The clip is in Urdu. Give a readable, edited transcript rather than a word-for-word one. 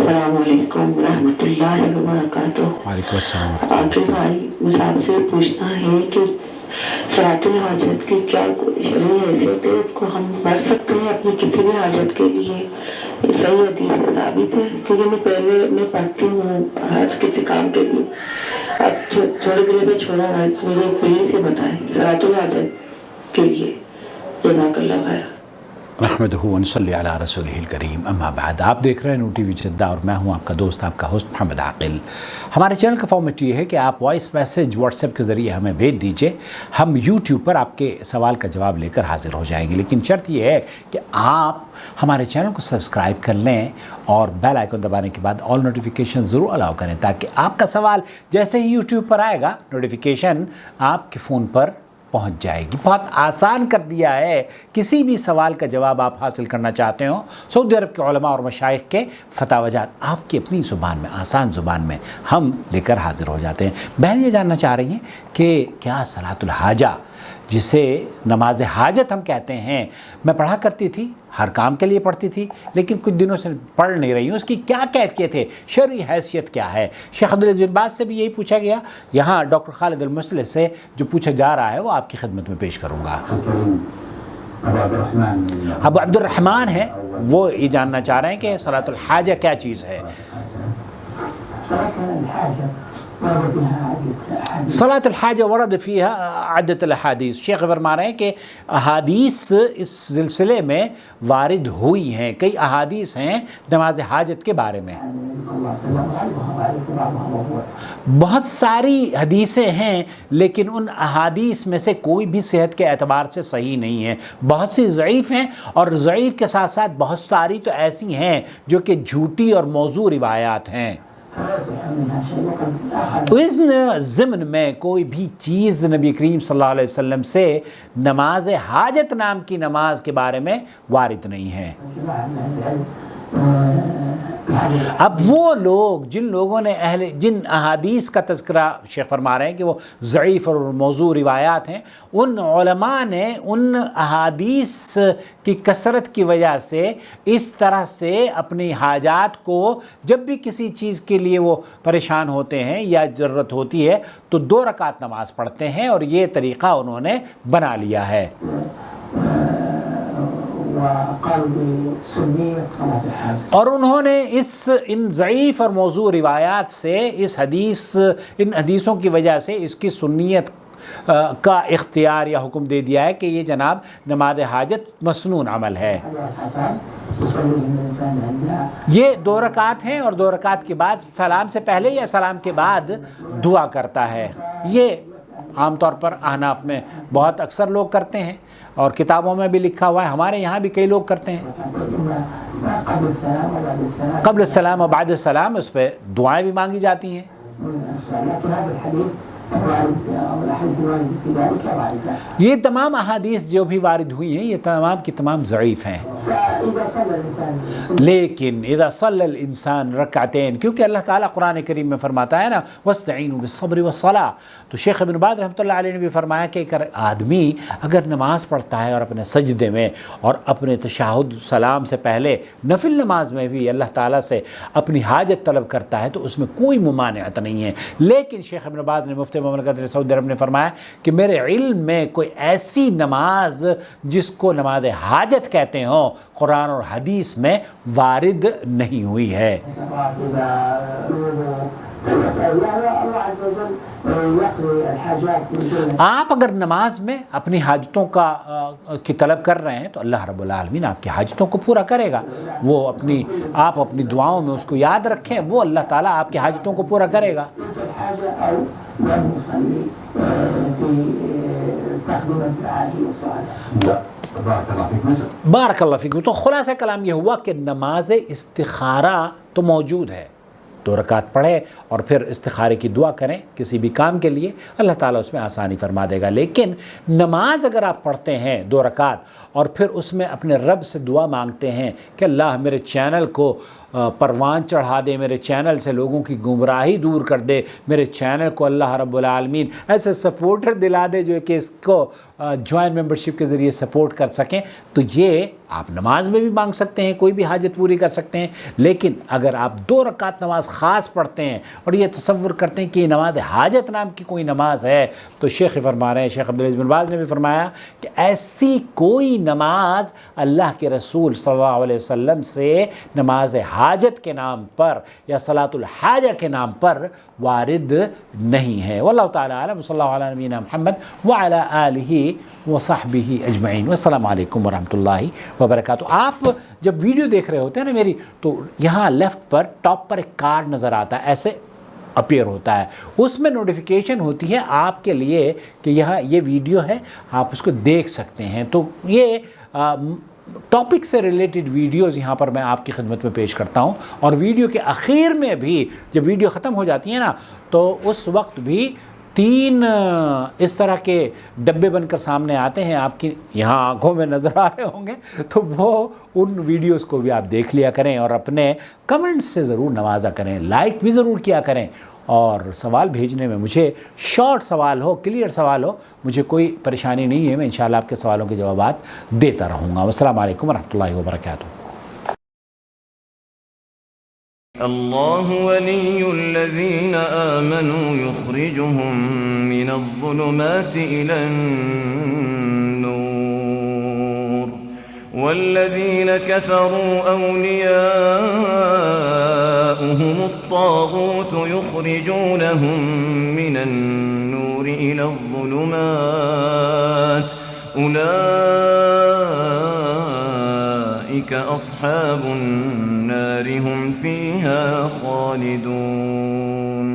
السلام علیکم ورحمۃ اللہ وبرکاتہ۔ وعلیکم السلام۔ عاقل بھائی، مجھے آپ سے پوچھنا ہے کہ صلاۃ الحاجت کی کیا کوئی شرعی حیثیت ہے؟ اس کو ہم پڑھ سکتے ہیں اپنی کسی بھی حاجت کے لیے؟ یہ صحیح حدیث سے ثابت ہے؟ کیونکہ میں پڑھتی ہوں ہر کسی کام کے لیے، اب تھوڑی دیر سے چھوڑا ہوا ہے، مجھے پلیز سے بتائیں صلاۃ الحاجت کے لیے۔ جزاک اللہ خیر۔ نحمدہ ونصلی علی رسولہ الکریم، اما بعد۔ آپ دیکھ رہے ہیں نو ٹی وی جدہ اور میں ہوں آپ کا دوست، آپ کا ہوسٹ محمد عاقل۔ ہمارے چینل کا فارمیٹ یہ ہے کہ آپ وائس میسج واٹس ایپ کے ذریعے ہمیں بھیج دیجئے، ہم یوٹیوب پر آپ کے سوال کا جواب لے کر حاضر ہو جائیں گے، لیکن شرط یہ ہے کہ آپ ہمارے چینل کو سبسکرائب کر لیں اور بیل آئیکن دبانے کے بعد آل نوٹیفیکیشن ضرور الاؤ کریں، تاکہ آپ کا سوال جیسے ہی یوٹیوب پر آئے گا نوٹیفیکیشن آپ کے فون پر پہنچ جائے گی۔ بہت آسان کر دیا ہے، کسی بھی سوال کا جواب آپ حاصل کرنا چاہتے ہو، سعودی عرب کے علماء اور مشائخ کے فتاویٰ آپ کی اپنی زبان میں، آسان زبان میں ہم لے کر حاضر ہو جاتے ہیں۔ بہن یہ جاننا چاہ رہی ہیں کہ کیا صلاۃ الحاجہ، جسے نماز حاجت ہم کہتے ہیں، میں پڑھا کرتی تھی، ہر کام کے لیے پڑھتی تھی، لیکن کچھ دنوں سے پڑھ نہیں رہی ہوں، اس کی کیا کیفیت ہے، شرعی حیثیت کیا ہے؟ شیخ عبدالعزیز بن باز سے بھی یہی پوچھا گیا، یہاں ڈاکٹر خالد المصلح سے جو پوچھا جا رہا ہے وہ آپ کی خدمت میں پیش کروں گا۔ ابو عبد الرحمن ہے، وہ یہ جاننا چاہ رہے ہیں کہ صلاۃ الحاجہ کیا چیز ہے؟ صلاۃ الحاجہ ورد فیہا عدۃ الاحادیث، شیخ فرما رہے ہیں کہ احادیث اس سلسلے میں وارد ہوئی ہیں، کئی احادیث ہیں نماز حاجت کے بارے میں، بہت ساری حدیثیں ہیں، لیکن ان احادیث میں سے کوئی بھی صحت کے اعتبار سے صحیح نہیں ہے، بہت سی ضعیف ہیں، اور ضعیف کے ساتھ ساتھ بہت ساری تو ایسی ہیں جو کہ جھوٹی اور موضوع روایات ہیں۔ اس ضمن میں کوئی بھی چیز نبی کریم صلی اللہ علیہ وسلم سے نماز حاجت نام کی نماز کے بارے میں وارد نہیں ہے۔ اب وہ لوگ جن لوگوں نے جن احادیث کا تذکرہ شیخ فرما رہے ہیں کہ وہ ضعیف اور موضوع روایات ہیں، ان علماء نے ان احادیث کی کثرت کی وجہ سے اس طرح سے اپنی حاجات کو، جب بھی کسی چیز کے لیے وہ پریشان ہوتے ہیں یا ضرورت ہوتی ہے تو 2 رکعت نماز پڑھتے ہیں، اور یہ طریقہ انہوں نے بنا لیا ہے۔ اور انہوں نے ان ضعیف اور موضوع روایات سے ان حدیثوں کی وجہ سے اس کی سنیت کا اختیار یا حکم دے دیا ہے کہ یہ جناب نماز حاجت مسنون عمل ہے۔ یہ 2 رکعت ہیں، اور 2 رکعت کے بعد سلام سے پہلے یا سلام کے بعد دعا کرتا ہے۔ یہ عام طور پر احناف میں بہت اکثر لوگ کرتے ہیں، اور کتابوں میں بھی لکھا ہوا ہے، ہمارے یہاں بھی کئی لوگ کرتے ہیں۔ قبل السلام و بعد السلام اس پہ دعائیں بھی مانگی جاتی ہیں۔ یہ تمام احادیث جو بھی وارد ہوئی ہیں یہ تمام کی تمام ضعیف ہیں، لیکن اذا صلی الانسان رکعتین، کیونکہ اللہ تعالیٰ قرآن کریم میں فرماتا ہے نا واستعینوا بالصبر والصلاۃ، تو شیخ ابن باز رحمۃ اللہ علیہ نے بھی فرمایا کہ ایک آدمی اگر نماز پڑھتا ہے اور اپنے سجدے میں اور اپنے تشہد سلام سے پہلے نفل نماز میں بھی اللہ تعالیٰ سے اپنی حاجت طلب کرتا ہے تو اس میں کوئی ممانعت نہیں ہے، لیکن شیخ ابن باز نے مفتی مملکت سعودی عرب نے فرمایا کہ میرے علم میں کوئی ایسی نماز جس کو نماز حاجت کہتے ہوں قرآن اور حدیث میں وارد نہیں ہوئی ہے۔ آپ اگر نماز میں اپنی حاجتوں کی طلب کر رہے ہیں تو اللہ رب العالمین آپ کی حاجتوں کو پورا کرے گا، آپ اپنی دعاؤں میں اس کو یاد رکھیں، وہ اللہ تعالیٰ آپ کی حاجتوں کو پورا کرے گا۔ بارک اللہ فیکم۔ تو خلاصہ کلام یہ ہوا کہ نماز استخارہ تو موجود ہے، 2 رکعت پڑھے اور پھر استخارے کی دعا کریں کسی بھی کام کے لیے، اللہ تعالیٰ اس میں آسانی فرما دے گا۔ لیکن نماز اگر آپ پڑھتے ہیں 2 رکعت اور پھر اس میں اپنے رب سے دعا مانگتے ہیں کہ اللہ میرے چینل کو پروان چڑھا دے میرے چینل سے، لوگوں کی گمراہی دور کر دے میرے چینل کو اللہ رب العالمین، ایسے سپورٹر دلا دے جو کہ اس کو جوائن ممبرشپ کے ذریعے سپورٹ کر سکیں۔ تو یہ آپ نماز میں بھی مانگ سکتے ہیں، کوئی بھی حاجت پوری کر سکتے ہیں، لیکن اگر آپ 2 رکعت نماز خاص پڑھتے ہیں اور یہ تصور کرتے ہیں کہ یہ نماز حاجت نام کی کوئی نماز ہے، تو شیخ فرما رہے ہیں، شیخ عبدالعزیز بن باز نے بھی فرمایا کہ ایسی کوئی نماز اللہ کے رسول صلی اللہ علیہ وسلم سے نماز حاجت کے نام پر یا صلاۃ الحاجہ کے نام پر وارد نہیں ہے۔ واللہ تعالی اعلم، صلی اللہ علیہ نبینا محمد وعلی آلہ وصحبہ اجمعین، والسلام علیکم ورحمۃ اللہ وبرکاتہ۔ آپ جب ویڈیو دیکھ رہے ہوتے ہیں نا میری، تو یہاں لیفٹ پر ٹاپ پر ایک کارڈ نظر آتا ہے، ایسے اپیئر ہوتا ہے، اس میں نوٹیفیکیشن ہوتی ہے آپ کے لیے کہ یہاں یہ ویڈیو ہے، آپ اس کو دیکھ سکتے ہیں۔ تو یہ ٹاپک سے ریلیٹڈ ویڈیوز یہاں پر میں آپ کی خدمت میں پیش کرتا ہوں، اور ویڈیو کے آخر میں بھی جب ویڈیو ختم ہو جاتی ہے نا، تو اس وقت بھی 3 اس طرح کے ڈبے بن کر سامنے آتے ہیں، آپ کی یہاں آنکھوں میں نظر آ رہے ہوں گے، تو وہ ان ویڈیوز کو بھی آپ دیکھ لیا کریں اور اپنے کمنٹس سے ضرور نوازا کریں، لائک بھی ضرور کیا کریں، اور سوال بھیجنے میں مجھے شارٹ سوال ہو، کلیئر سوال ہو، مجھے کوئی پریشانی نہیں ہے، میں انشاءاللہ آپ کے سوالوں کے جوابات دیتا رہوں گا۔ والسلام علیکم ورحمۃ اللہ وبرکاتہ۔ الله ولي الذين آمنوا يخرجهم من الظلمات إلى النور والذين كفروا أولياؤهم الطاغوت يخرجونهم من النور إلى الظلمات أولئك أصحاب النار هم فيها خالدون۔